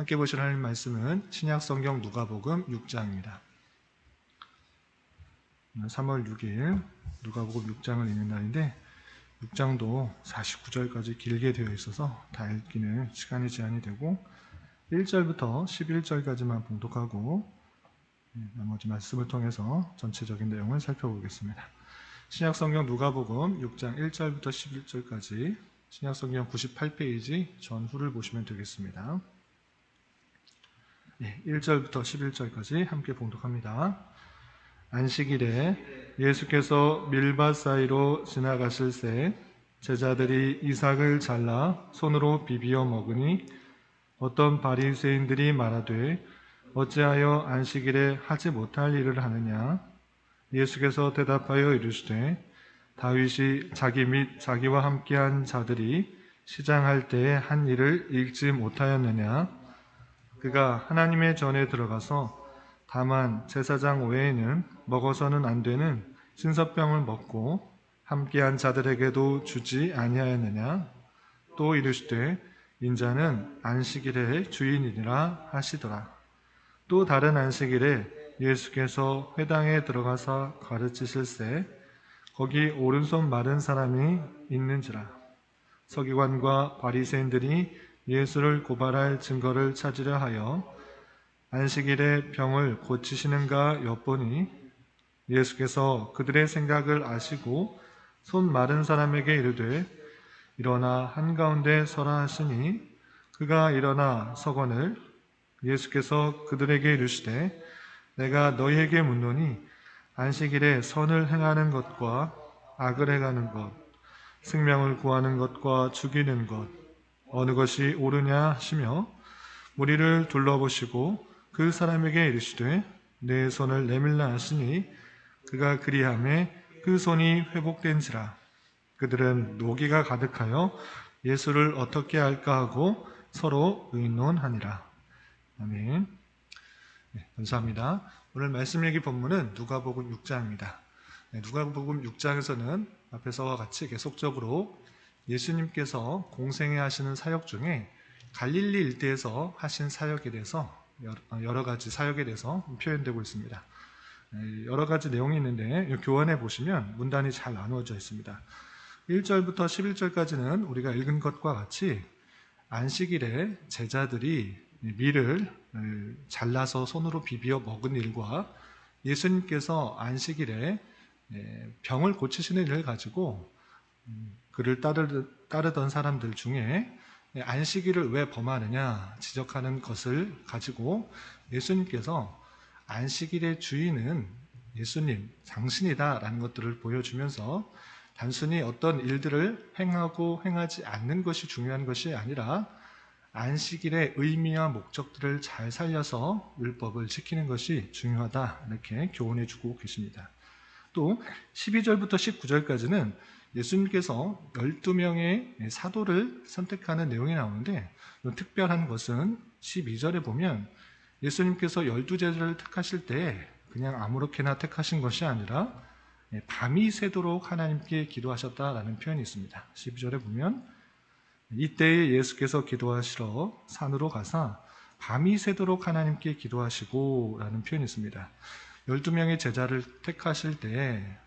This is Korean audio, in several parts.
함께 보실 하나님 말씀은 신약성경 누가복음 6장입니다. 3월 6일 누가복음 6장을 읽는 날인데 6장도 49절까지 길게 되어 있어서 다 읽기는 시간이 제한이 되고 1절부터 11절까지만 봉독하고 나머지 말씀을 통해서 전체적인 내용을 살펴보겠습니다. 신약성경 누가복음 6장 1절부터 11절까지 신약성경 98페이지 전후를 보시면 되겠습니다. 1절부터 11절까지 함께 봉독합니다. 안식일에 예수께서 밀밭 사이로 지나가실새 제자들이 이삭을 잘라 손으로 비비어 먹으니 어떤 바리새인들이 말하되 어찌하여 안식일에 하지 못할 일을 하느냐? 예수께서 대답하여 이르시되 다윗이 자기 및 자기와 함께한 자들이 시장할 때에 한 일을 읽지 못하였느냐? 그가 하나님의 전에 들어가서 다만 제사장 외에는 먹어서는 안 되는 신서병을 먹고 함께한 자들에게도 주지 아니하였느냐? 또 이르시되 인자는 안식일의 주인이니라 하시더라. 또 다른 안식일에 예수께서 회당에 들어가서 가르치실새 거기 오른손 마른 사람이 있는지라. 서기관과 바리새인들이 예수를 고발할 증거를 찾으려 하여 안식일에 병을 고치시는가 엿보니 예수께서 그들의 생각을 아시고 손 마른 사람에게 이르되 일어나 한가운데 서라 하시니 그가 일어나 서거늘 예수께서 그들에게 이르시되 내가 너희에게 묻노니 안식일에 선을 행하는 것과 악을 행하는 것 생명을 구하는 것과 죽이는 것 어느 것이 옳으냐 하시며 무리를 둘러보시고 그 사람에게 이르시되 내 손을 내밀라 하시니 그가 그리하매 그 손이 회복된지라. 그들은 노기가 가득하여 예수를 어떻게 할까 하고 서로 의논하니라. 아멘. 감사합니다. 오늘 말씀 읽기 본문은 누가복음 6장입니다. 누가복음 6장에서는 앞에서와 같이 계속적으로 예수님께서 공생애 하시는 사역 중에 갈릴리 일대에서 하신 사역에 대해서 여러 가지 사역에 대해서 표현되고 있습니다. 여러 가지 내용이 있는데 교환해 보시면 문단이 잘 나누어져 있습니다. 1절부터 11절까지는 우리가 읽은 것과 같이 안식일에 제자들이 밀을 잘라서 손으로 비비어 먹은 일과 예수님께서 안식일에 병을 고치시는 일을 가지고 그를 따르던 사람들 중에 안식일을 왜 범하느냐 지적하는 것을 가지고 예수님께서 안식일의 주인은 예수님, 당신이다라는 것들을 보여주면서 단순히 어떤 일들을 행하고 행하지 않는 것이 중요한 것이 아니라 안식일의 의미와 목적들을 잘 살려서 율법을 지키는 것이 중요하다 이렇게 교훈해 주고 계십니다. 또 12절부터 19절까지는 예수님께서 12명의 사도를 선택하는 내용이 나오는데 특별한 것은 12절에 보면 예수님께서 12제자를 택하실 때 그냥 아무렇게나 택하신 것이 아니라 밤이 새도록 하나님께 기도하셨다라는 표현이 있습니다. 12절에 보면 이때에 예수께서 기도하시러 산으로 가사 밤이 새도록 하나님께 기도하시고 라는 표현이 있습니다. 12명의 제자를 택하실 때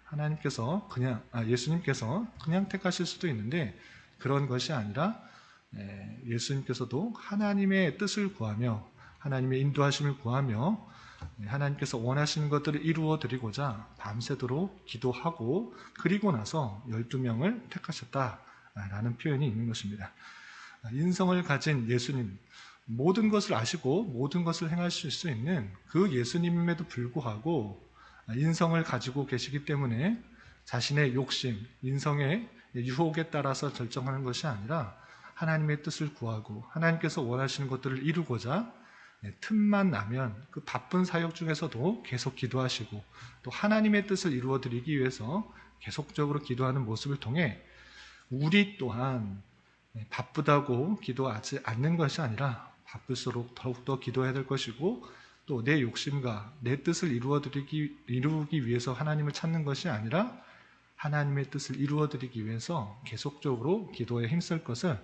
예수님께서 그냥 택하실 수도 있는데 그런 것이 아니라 예수님께서도 하나님의 뜻을 구하며 하나님의 인도하심을 구하며 하나님께서 원하시는 것들을 이루어 드리고자 밤새도록 기도하고 그리고 나서 12명을 택하셨다라는 표현이 있는 것입니다. 인성을 가진 예수님, 모든 것을 아시고 모든 것을 행하실 수 있는 그 예수님임에도 불구하고 인성을 가지고 계시기 때문에 자신의 욕심, 인성의 유혹에 따라서 결정하는 것이 아니라 하나님의 뜻을 구하고 하나님께서 원하시는 것들을 이루고자 틈만 나면 그 바쁜 사역 중에서도 계속 기도하시고 또 하나님의 뜻을 이루어 드리기 위해서 계속적으로 기도하는 모습을 통해 우리 또한 바쁘다고 기도하지 않는 것이 아니라 바쁠수록 더욱더 기도해야 될 것이고 또 내 욕심과 내 뜻을 이루기 위해서 하나님을 찾는 것이 아니라 하나님의 뜻을 이루어 드리기 위해서 계속적으로 기도에 힘쓸 것을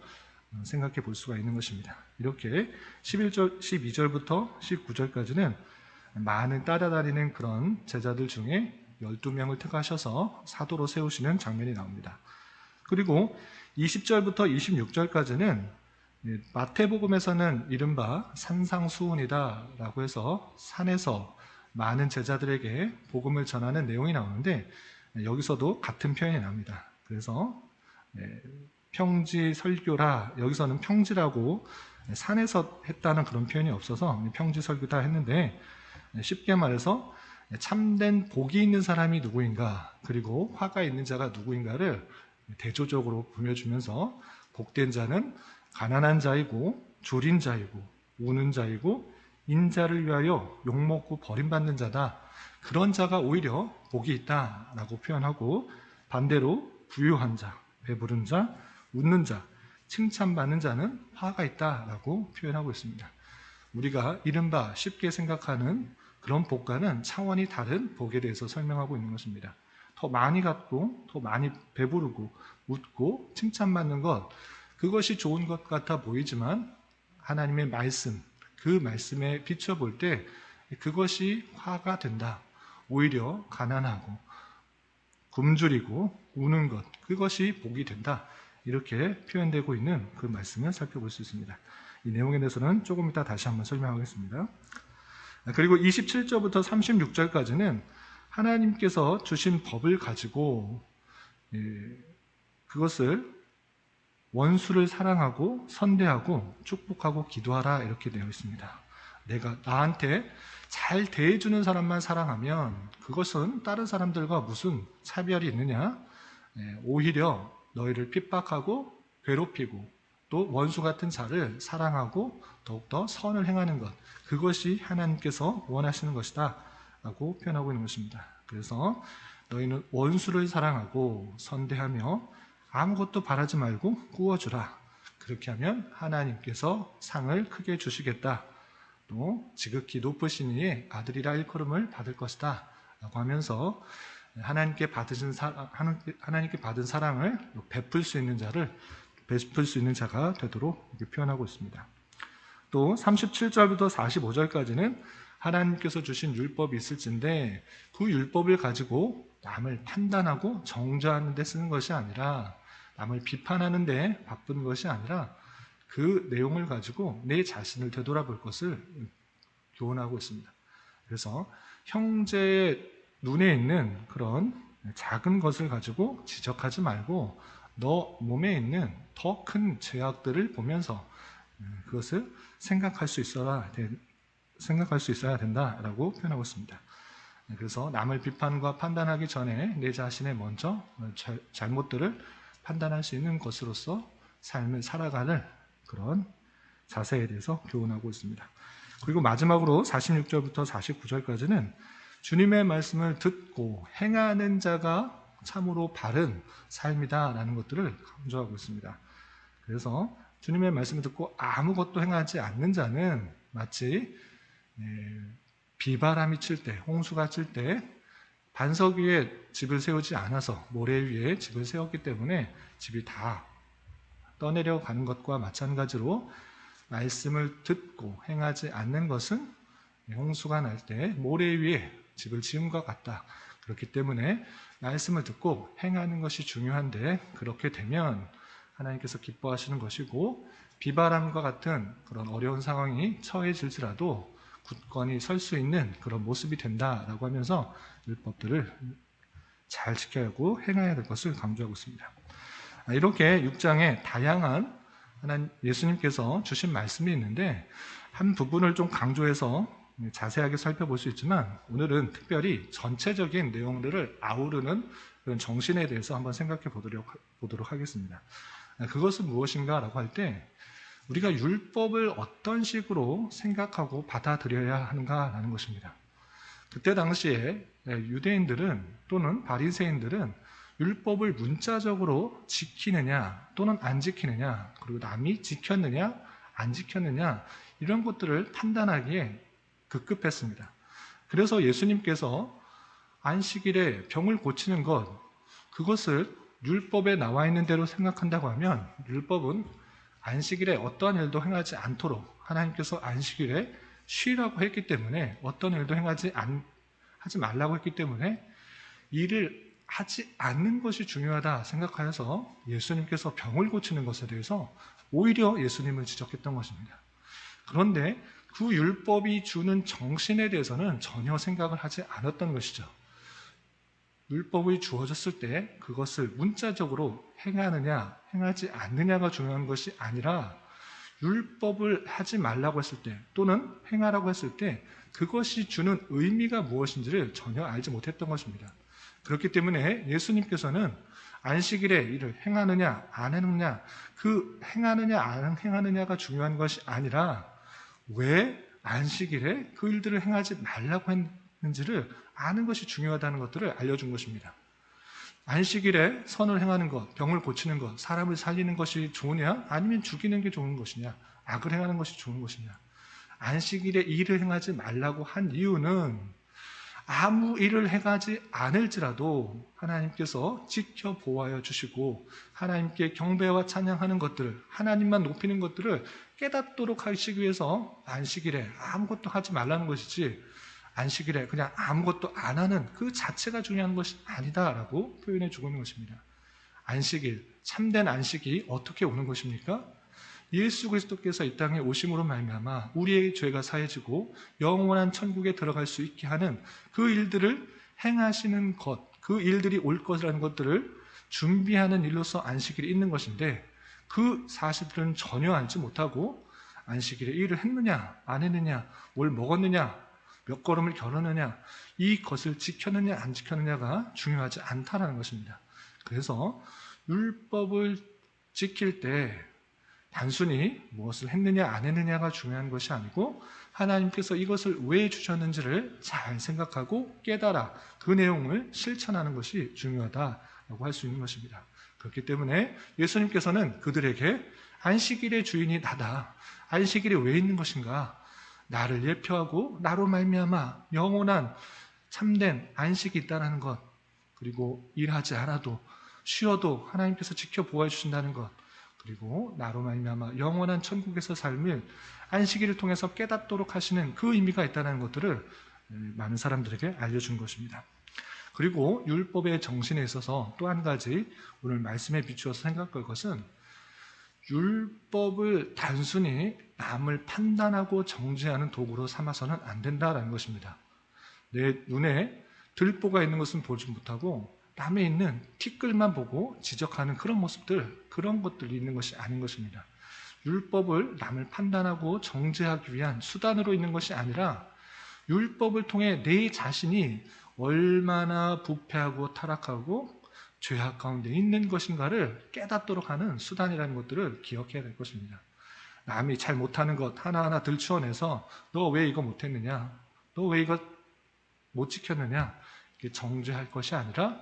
생각해 볼 수가 있는 것입니다. 이렇게 12절부터 19절까지는 많은 따라다니는 그런 제자들 중에 12명을 택하셔서 사도로 세우시는 장면이 나옵니다. 그리고 20절부터 26절까지는 마태복음에서는 이른바 산상수훈이다 라고 해서 산에서 많은 제자들에게 복음을 전하는 내용이 나오는데, 여기서도 같은 표현이 납니다. 그래서 평지 설교라, 여기서는 평지라고 산에서 했다는 그런 표현이 없어서 평지 설교다 했는데, 쉽게 말해서 참된 복이 있는 사람이 누구인가, 그리고 화가 있는 자가 누구인가를 대조적으로 보여주면서, 복된 자는 가난한 자이고 졸인 자이고 우는 자이고 인자를 위하여 욕먹고 버림받는 자다, 그런 자가 오히려 복이 있다라고 표현하고, 반대로 부유한 자, 배부른 자, 웃는 자, 칭찬받는 자는 화가 있다라고 표현하고 있습니다. 우리가 이른바 쉽게 생각하는 그런 복과는 차원이 다른 복에 대해서 설명하고 있는 것입니다. 더 많이 갖고 더 많이 배부르고 웃고 칭찬받는 것, 그것이 좋은 것 같아 보이지만 하나님의 말씀, 그 말씀에 비춰볼 때 그것이 화가 된다. 오히려 가난하고 굶주리고 우는 것, 그것이 복이 된다. 이렇게 표현되고 있는 그 말씀을 살펴볼 수 있습니다. 이 내용에 대해서는 조금 이따 다시 한번 설명하겠습니다. 그리고 27절부터 36절까지는 하나님께서 주신 법을 가지고 그것을 원수를 사랑하고 선대하고 축복하고 기도하라, 이렇게 되어 있습니다. 내가 나한테 잘 대해주는 사람만 사랑하면 그것은 다른 사람들과 무슨 차별이 있느냐? 오히려 너희를 핍박하고 괴롭히고 또 원수 같은 자를 사랑하고 더욱더 선을 행하는 것, 그것이 하나님께서 원하시는 것이다 라고 표현하고 있는 것입니다. 그래서 너희는 원수를 사랑하고 선대하며 아무것도 바라지 말고 꾸어주라. 그렇게 하면 하나님께서 상을 크게 주시겠다. 또 지극히 높으신 이의 아들이라 일컬음을 받을 것이다 라고 하면서 하나님께 받은 사랑을 베풀 수 있는 자가 되도록 이렇게 표현하고 있습니다. 또 37절부터 45절까지는 하나님께서 주신 율법이 있을진데, 그 율법을 가지고 남을 판단하고 정죄하는 데 쓰는 것이 아니라, 남을 비판하는 데 바쁜 것이 아니라, 그 내용을 가지고 내 자신을 되돌아볼 것을 교훈하고 있습니다. 그래서 형제의 눈에 있는 그런 작은 것을 가지고 지적하지 말고 너 몸에 있는 더 큰 죄악들을 보면서 그것을 생각할 수 있어야 된다라고 표현하고 있습니다. 그래서 남을 비판과 판단하기 전에 내 자신의 먼저 잘못들을 판단할 수 있는 것으로서 삶을 살아가는 그런 자세에 대해서 교훈하고 있습니다. 그리고 마지막으로 46절부터 49절까지는 주님의 말씀을 듣고 행하는 자가 참으로 바른 삶이다라는 것들을 강조하고 있습니다. 그래서 주님의 말씀을 듣고 아무것도 행하지 않는 자는 마치 비바람이 칠 때, 홍수가 칠 때 반석 위에 집을 세우지 않아서 모래 위에 집을 세웠기 때문에 집이 다 떠내려 가는 것과 마찬가지로, 말씀을 듣고 행하지 않는 것은 홍수가 날 때 모래 위에 집을 지은 것 같다. 그렇기 때문에 말씀을 듣고 행하는 것이 중요한데, 그렇게 되면 하나님께서 기뻐하시는 것이고, 비바람과 같은 그런 어려운 상황이 처해질지라도 굳건히 설 수 있는 그런 모습이 된다라고 하면서 율법들을 잘 지켜야 하고 행해야 될 것을 강조하고 있습니다. 이렇게 6장에 다양한 예수님께서 주신 말씀이 있는데, 한 부분을 좀 강조해서 자세하게 살펴볼 수 있지만, 오늘은 특별히 전체적인 내용들을 아우르는 그런 정신에 대해서 한번 생각해 보도록 하겠습니다. 그것은 무엇인가 라고 할 때, 우리가 율법을 어떤 식으로 생각하고 받아들여야 하는가라는 것입니다. 그때 당시에 유대인들은 또는 바리새인들은 율법을 문자적으로 지키느냐 또는 안 지키느냐, 그리고 남이 지켰느냐 안 지켰느냐, 이런 것들을 판단하기에 급급했습니다. 그래서 예수님께서 안식일에 병을 고치는 것, 그것을 율법에 나와 있는 대로 생각한다고 하면 율법은 안식일에 어떤 일도 행하지 않도록 하나님께서 안식일에 쉬라고 했기 때문에 어떤 일도 하지 말라고 했기 때문에 일을 하지 않는 것이 중요하다 생각하여서 예수님께서 병을 고치는 것에 대해서 오히려 예수님을 지적했던 것입니다. 그런데 그 율법이 주는 정신에 대해서는 전혀 생각을 하지 않았던 것이죠. 율법이 주어졌을 때 그것을 문자적으로 행하느냐 행하지 않느냐가 중요한 것이 아니라 율법을 하지 말라고 했을 때 또는 행하라고 했을 때 그것이 주는 의미가 무엇인지를 전혀 알지 못했던 것입니다. 그렇기 때문에 예수님께서는 안식일에 일을 행하느냐 안 하느냐, 그 행하느냐 안 행하느냐가 중요한 것이 아니라 왜 안식일에 그 일들을 행하지 말라고 했는지를 아는 것이 중요하다는 것들을 알려준 것입니다. 안식일에 선을 행하는 것, 병을 고치는 것, 사람을 살리는 것이 좋으냐 아니면 죽이는 게 좋은 것이냐, 악을 행하는 것이 좋은 것이냐. 안식일에 일을 행하지 말라고 한 이유는 아무 일을 행하지 않을지라도 하나님께서 지켜 보호하여 주시고 하나님께 경배와 찬양하는 것들을, 하나님만 높이는 것들을 깨닫도록 하시기 위해서 안식일에 아무것도 하지 말라는 것이지, 안식일에 그냥 아무것도 안 하는 그 자체가 중요한 것이 아니다라고 표현해 주고 있는 것입니다. 안식일, 참된 안식이 어떻게 오는 것입니까? 예수 그리스도께서 이 땅에 오심으로 말미암아 우리의 죄가 사해지고 영원한 천국에 들어갈 수 있게 하는 그 일들을 행하시는 것, 그 일들이 올 것이라는 것들을 준비하는 일로서 안식일이 있는 것인데, 그 사실들은 전혀 알지 못하고 안식일에 일을 했느냐 안 했느냐, 뭘 먹었느냐, 몇 걸음을 걸었느냐, 이것을 지켰느냐 안 지켰느냐가 중요하지 않다는 것입니다. 그래서 율법을 지킬 때 단순히 무엇을 했느냐 안 했느냐가 중요한 것이 아니고 하나님께서 이것을 왜 주셨는지를 잘 생각하고 깨달아 그 내용을 실천하는 것이 중요하다라고 할 수 있는 것입니다. 그렇기 때문에 예수님께서는 그들에게 안식일의 주인이 나다, 안식일이 왜 있는 것인가, 나를 예표하고 나로 말미암아 영원한 참된 안식이 있다는 것, 그리고 일하지 않아도 쉬어도 하나님께서 지켜 보호해 주신다는 것, 그리고 나로 말미암아 영원한 천국에서 삶을 안식일을 통해서 깨닫도록 하시는 그 의미가 있다는 것들을 많은 사람들에게 알려준 것입니다. 그리고 율법의 정신에 있어서 또 한 가지 오늘 말씀에 비추어서 생각할 것은, 율법을 단순히 남을 판단하고 정죄하는 도구로 삼아서는 안 된다라는 것입니다. 내 눈에 들보가 있는 것은 보지 못하고 남에 있는 티끌만 보고 지적하는 그런 모습들, 그런 것들이 있는 것이 아닌 것입니다. 율법을 남을 판단하고 정죄하기 위한 수단으로 있는 것이 아니라 율법을 통해 내 자신이 얼마나 부패하고 타락하고 죄악 가운데 있는 것인가를 깨닫도록 하는 수단이라는 것들을 기억해야 될 것입니다. 남이 잘 못하는 것 하나하나 들추어내서 너 왜 이거 못했느냐, 너 왜 이거 못 지켰느냐, 이렇게 정죄할 것이 아니라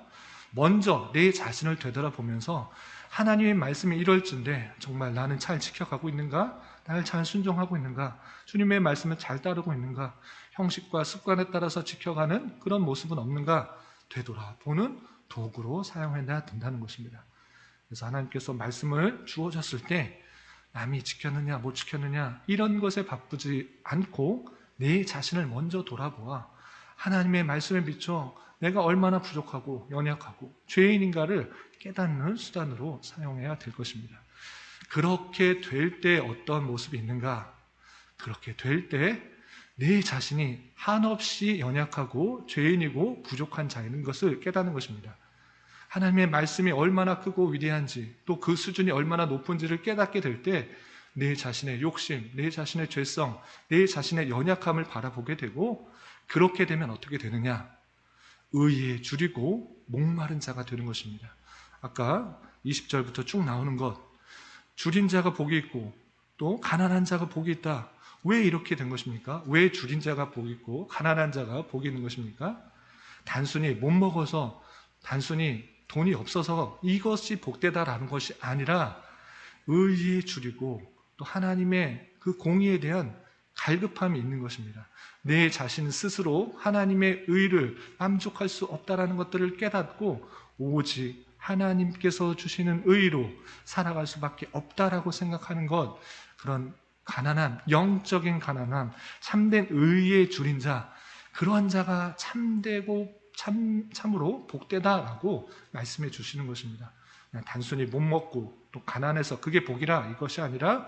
먼저 내 자신을 되돌아보면서 하나님의 말씀이 이럴진데 정말 나는 잘 지켜가고 있는가, 나를 잘 순종하고 있는가, 주님의 말씀을 잘 따르고 있는가, 형식과 습관에 따라서 지켜가는 그런 모습은 없는가 되돌아보는 도구로 사용해야 된다는 것입니다. 그래서 하나님께서 말씀을 주어졌을 때 남이 지켰느냐 못 지켰느냐 이런 것에 바쁘지 않고 내 자신을 먼저 돌아보아 하나님의 말씀에 비춰 내가 얼마나 부족하고 연약하고 죄인인가를 깨닫는 수단으로 사용해야 될 것입니다. 그렇게 될 때 어떤 모습이 있는가? 그렇게 될 때 내 자신이 한없이 연약하고 죄인이고 부족한 자인 것을 깨닫는 것입니다. 하나님의 말씀이 얼마나 크고 위대한지, 또 그 수준이 얼마나 높은지를 깨닫게 될 때 내 자신의 욕심, 내 자신의 죄성, 내 자신의 연약함을 바라보게 되고, 그렇게 되면 어떻게 되느냐? 의에 줄이고 목마른 자가 되는 것입니다. 아까 20절부터 쭉 나오는 것, 줄인 자가 복이 있고 또 가난한 자가 복이 있다. 왜 이렇게 된 것입니까? 왜 줄인 자가 복이 있고 가난한 자가 복이 있는 것입니까? 단순히 못 먹어서, 단순히 돈이 없어서 이것이 복되다라는 것이 아니라 의에 줄이고 또 하나님의 그 공의에 대한 갈급함이 있는 것입니다. 내 자신 스스로 하나님의 의를 만족할 수 없다라는 것들을 깨닫고 오직 하나님께서 주시는 의로 살아갈 수밖에 없다라고 생각하는 것, 그런 가난함, 영적인 가난함, 참된 의의 줄인 자, 그러한 자가 참되고 참으로 복되다라고 말씀해 주시는 것입니다. 그냥 단순히 못 먹고 또 가난해서 그게 복이라 이것이 아니라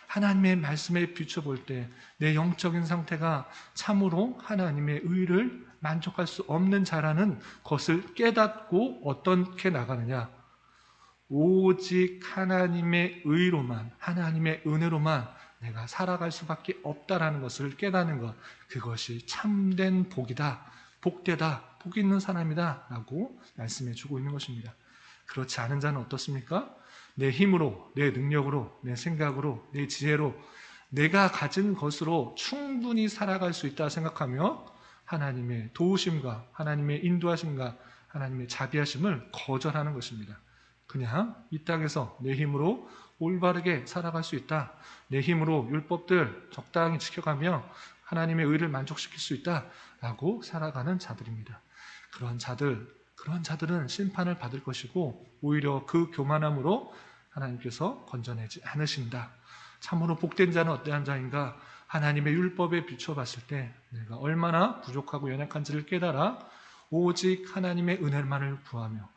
하나님의 말씀에 비춰볼 때 내 영적인 상태가 참으로 하나님의 의를 만족할 수 없는 자라는 것을 깨닫고 어떻게 나가느냐, 오직 하나님의 의로만, 하나님의 은혜로만 내가 살아갈 수밖에 없다라는 것을 깨닫는 것, 그것이 참된 복이다, 복되다, 복 있는 사람이다 라고 말씀해 주고 있는 것입니다. 그렇지 않은 자는 어떻습니까? 내 힘으로, 내 능력으로, 내 생각으로, 내 지혜로, 내가 가진 것으로 충분히 살아갈 수 있다 생각하며 하나님의 도우심과 하나님의 인도하심과 하나님의 자비하심을 거절하는 것입니다. 그냥 이 땅에서 내 힘으로 올바르게 살아갈 수 있다, 내 힘으로 율법들 적당히 지켜가며 하나님의 의를 만족시킬 수 있다라고 살아가는 자들입니다. 그런 자들은 심판을 받을 것이고 오히려 그 교만함으로 하나님께서 건져내지 않으신다. 참으로 복된 자는 어떠한 자인가? 하나님의 율법에 비춰봤을 때 내가 얼마나 부족하고 연약한지를 깨달아 오직 하나님의 은혜만을 구하며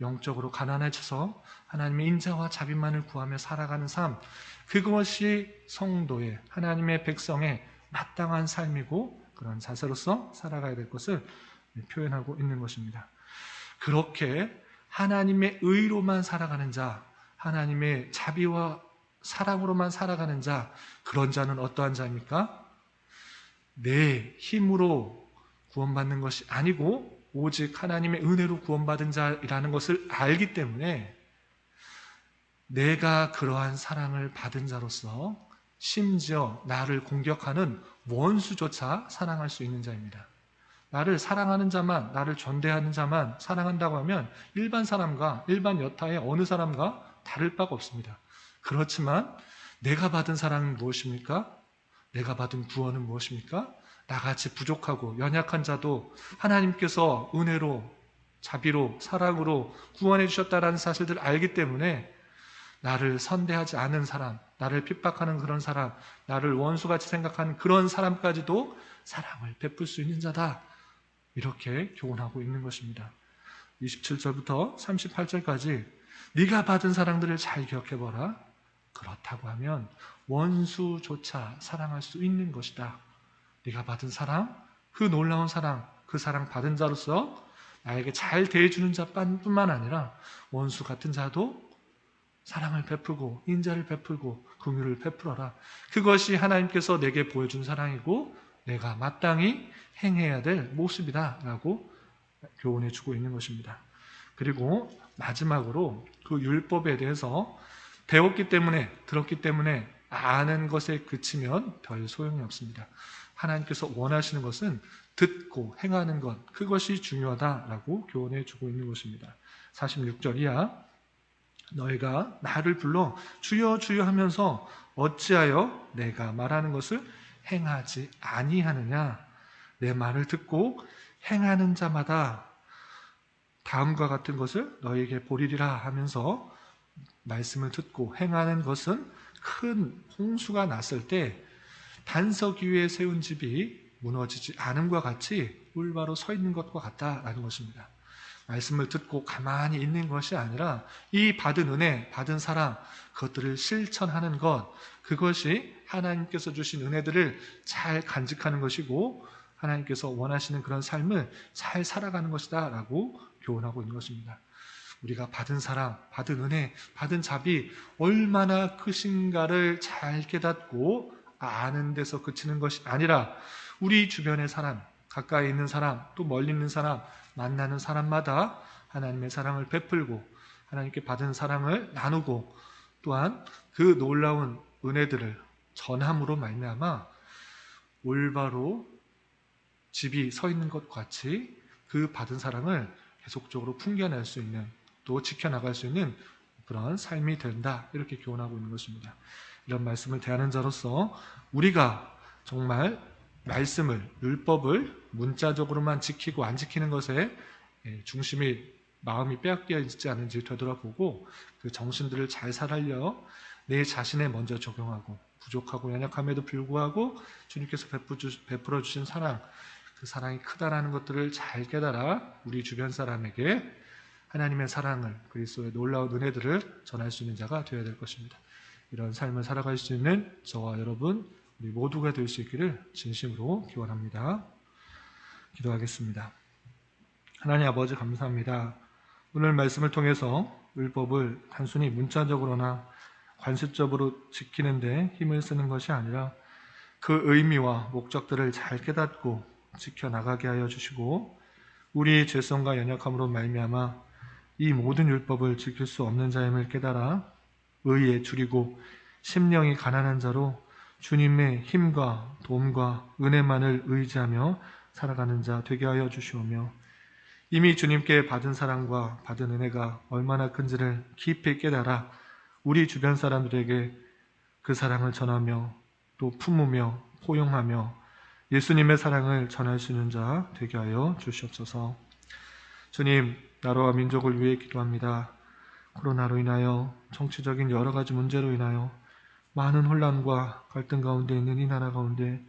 영적으로 가난해져서 하나님의 인자와 자비만을 구하며 살아가는 삶, 그것이 성도의, 하나님의 백성의 마땅한 삶이고 그런 자세로서 살아가야 될 것을 표현하고 있는 것입니다. 그렇게 하나님의 의로만 살아가는 자, 하나님의 자비와 사랑으로만 살아가는 자, 그런 자는 어떠한 자입니까? 내 힘으로 구원받는 것이 아니고 오직 하나님의 은혜로 구원받은 자라는 것을 알기 때문에 내가 그러한 사랑을 받은 자로서 심지어 나를 공격하는 원수조차 사랑할 수 있는 자입니다. 나를 사랑하는 자만, 나를 존대하는 자만 사랑한다고 하면 일반 사람과 일반 여타의 어느 사람과 다를 바가 없습니다. 그렇지만 내가 받은 사랑은 무엇입니까? 내가 받은 구원은 무엇입니까? 나같이 부족하고 연약한 자도 하나님께서 은혜로, 자비로, 사랑으로 구원해 주셨다는 사실들을 알기 때문에 나를 선대하지 않은 사람, 나를 핍박하는 그런 사람, 나를 원수같이 생각하는 그런 사람까지도 사랑을 베풀 수 있는 자다, 이렇게 교훈하고 있는 것입니다. 27절부터 38절까지 네가 받은 사랑들을 잘 기억해보라. 그렇다고 하면 원수조차 사랑할 수 있는 것이다. 네가 받은 사랑, 그 놀라운 사랑, 그 사랑 받은 자로서 나에게 잘 대해주는 자뿐만 아니라 원수 같은 자도 사랑을 베풀고 인자를 베풀고 긍휼을 베풀어라. 그것이 하나님께서 내게 보여준 사랑이고 내가 마땅히 행해야 될 모습이다 라고 교훈해 주고 있는 것입니다. 그리고 마지막으로 그 율법에 대해서 배웠기 때문에, 들었기 때문에 아는 것에 그치면 별 소용이 없습니다. 하나님께서 원하시는 것은 듣고 행하는 것, 그것이 중요하다라고 교훈해 주고 있는 것입니다. 46절 이하, 너희가 나를 불러 주여 주여 하면서 어찌하여 내가 말하는 것을 행하지 아니하느냐? 내 말을 듣고 행하는 자마다 다음과 같은 것을 너희에게 보리리라 하면서 말씀을 듣고 행하는 것은 큰 홍수가 났을 때 단석 위에 세운 집이 무너지지 않음과 같이 올바로 서 있는 것과 같다라는 것입니다. 말씀을 듣고 가만히 있는 것이 아니라 이 받은 은혜, 받은 사랑, 그것들을 실천하는 것, 그것이 하나님께서 주신 은혜들을 잘 간직하는 것이고 하나님께서 원하시는 그런 삶을 잘 살아가는 것이다 라고 교훈하고 있는 것입니다. 우리가 받은 사랑, 받은 은혜, 받은 자비 얼마나 크신가를 잘 깨닫고 아는 데서 그치는 것이 아니라 우리 주변의 사람, 가까이 있는 사람, 또 멀리 있는 사람, 만나는 사람마다 하나님의 사랑을 베풀고 하나님께 받은 사랑을 나누고 또한 그 놀라운 은혜들을 전함으로 말미암아 올바로 집이 서 있는 것 같이 그 받은 사랑을 계속적으로 풍겨낼 수 있는, 또 지켜나갈 수 있는 그런 삶이 된다, 이렇게 교훈하고 있는 것입니다. 이런 말씀을 대하는 자로서 우리가 정말 말씀을, 율법을 문자적으로만 지키고 안 지키는 것에 중심이 마음이 빼앗겨 있지 않은지 되돌아보고 그 정신들을 잘 살려 내 자신에 먼저 적용하고 부족하고 연약함에도 불구하고 주님께서 베풀어 주신 사랑, 그 사랑이 크다라는 것들을 잘 깨달아 우리 주변 사람에게 하나님의 사랑을, 그리스도의 놀라운 은혜들을 전할 수 있는 자가 되어야 될 것입니다. 이런 삶을 살아갈 수 있는 저와 여러분 우리 모두가 될 수 있기를 진심으로 기원합니다. 기도하겠습니다. 하나님 아버지 감사합니다. 오늘 말씀을 통해서 율법을 단순히 문자적으로나 관습적으로 지키는데 힘을 쓰는 것이 아니라 그 의미와 목적들을 잘 깨닫고 지켜나가게 하여 주시고 우리의 죄성과 연약함으로 말미암아 이 모든 율법을 지킬 수 없는 자임을 깨달아 의에 줄이고 심령이 가난한 자로 주님의 힘과 도움과 은혜만을 의지하며 살아가는 자 되게 하여 주시오며 이미 주님께 받은 사랑과 받은 은혜가 얼마나 큰지를 깊이 깨달아 우리 주변 사람들에게 그 사랑을 전하며 또 품으며 포용하며 예수님의 사랑을 전할 수 있는 자 되게 하여 주시옵소서. 주님, 나라와 민족을 위해 기도합니다. 코로나로 인하여 정치적인 여러 가지 문제로 인하여 많은 혼란과 갈등 가운데 있는 이 나라 가운데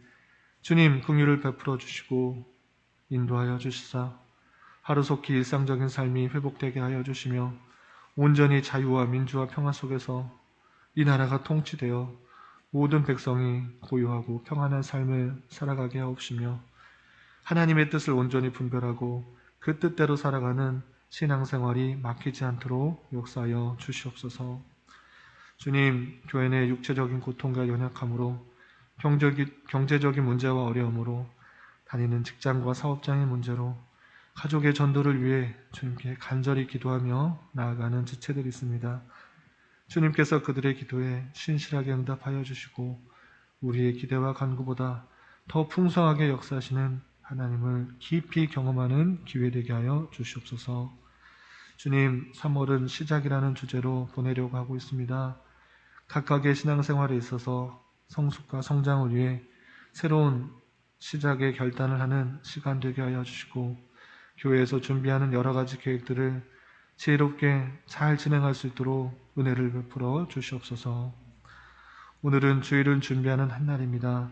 주님 긍휼을 베풀어 주시고 인도하여 주시사 하루속히 일상적인 삶이 회복되게 하여 주시며 온전히 자유와 민주와 평화 속에서 이 나라가 통치되어 모든 백성이 고요하고 평안한 삶을 살아가게 하옵시며 하나님의 뜻을 온전히 분별하고 그 뜻대로 살아가는 신앙생활이 막히지 않도록 역사하여 주시옵소서. 주님, 교회 내 육체적인 고통과 연약함으로 경제적인 문제와 어려움으로 다니는 직장과 사업장의 문제로 가족의 전도를 위해 주님께 간절히 기도하며 나아가는 지체들이 있습니다. 주님께서 그들의 기도에 신실하게 응답하여 주시고 우리의 기대와 간구보다 더 풍성하게 역사하시는 하나님을 깊이 경험하는 기회 되게 하여 주시옵소서. 주님, 3월은 시작이라는 주제로 보내려고 하고 있습니다. 각각의 신앙생활에 있어서 성숙과 성장을 위해 새로운 시작의 결단을 하는 시간 되게 하여 주시고 교회에서 준비하는 여러 가지 계획들을 지혜롭게 잘 진행할 수 있도록 은혜를 베풀어 주시옵소서. 오늘은 주일을 준비하는 한 날입니다.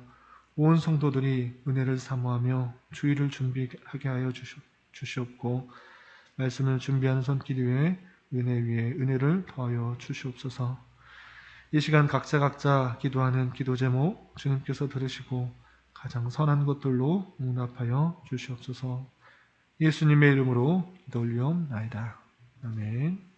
온 성도들이 은혜를 사모하며 주일을 준비하게 하여 주시옵고 말씀을 준비하는 손길 위에 은혜를 더하여 주시옵소서. 이 시간 각자 기도하는 기도 제목 주님께서 들으시고 가장 선한 것들로 응답하여 주시옵소서. 예수님의 이름으로 기도 올리옵나이다. 아멘.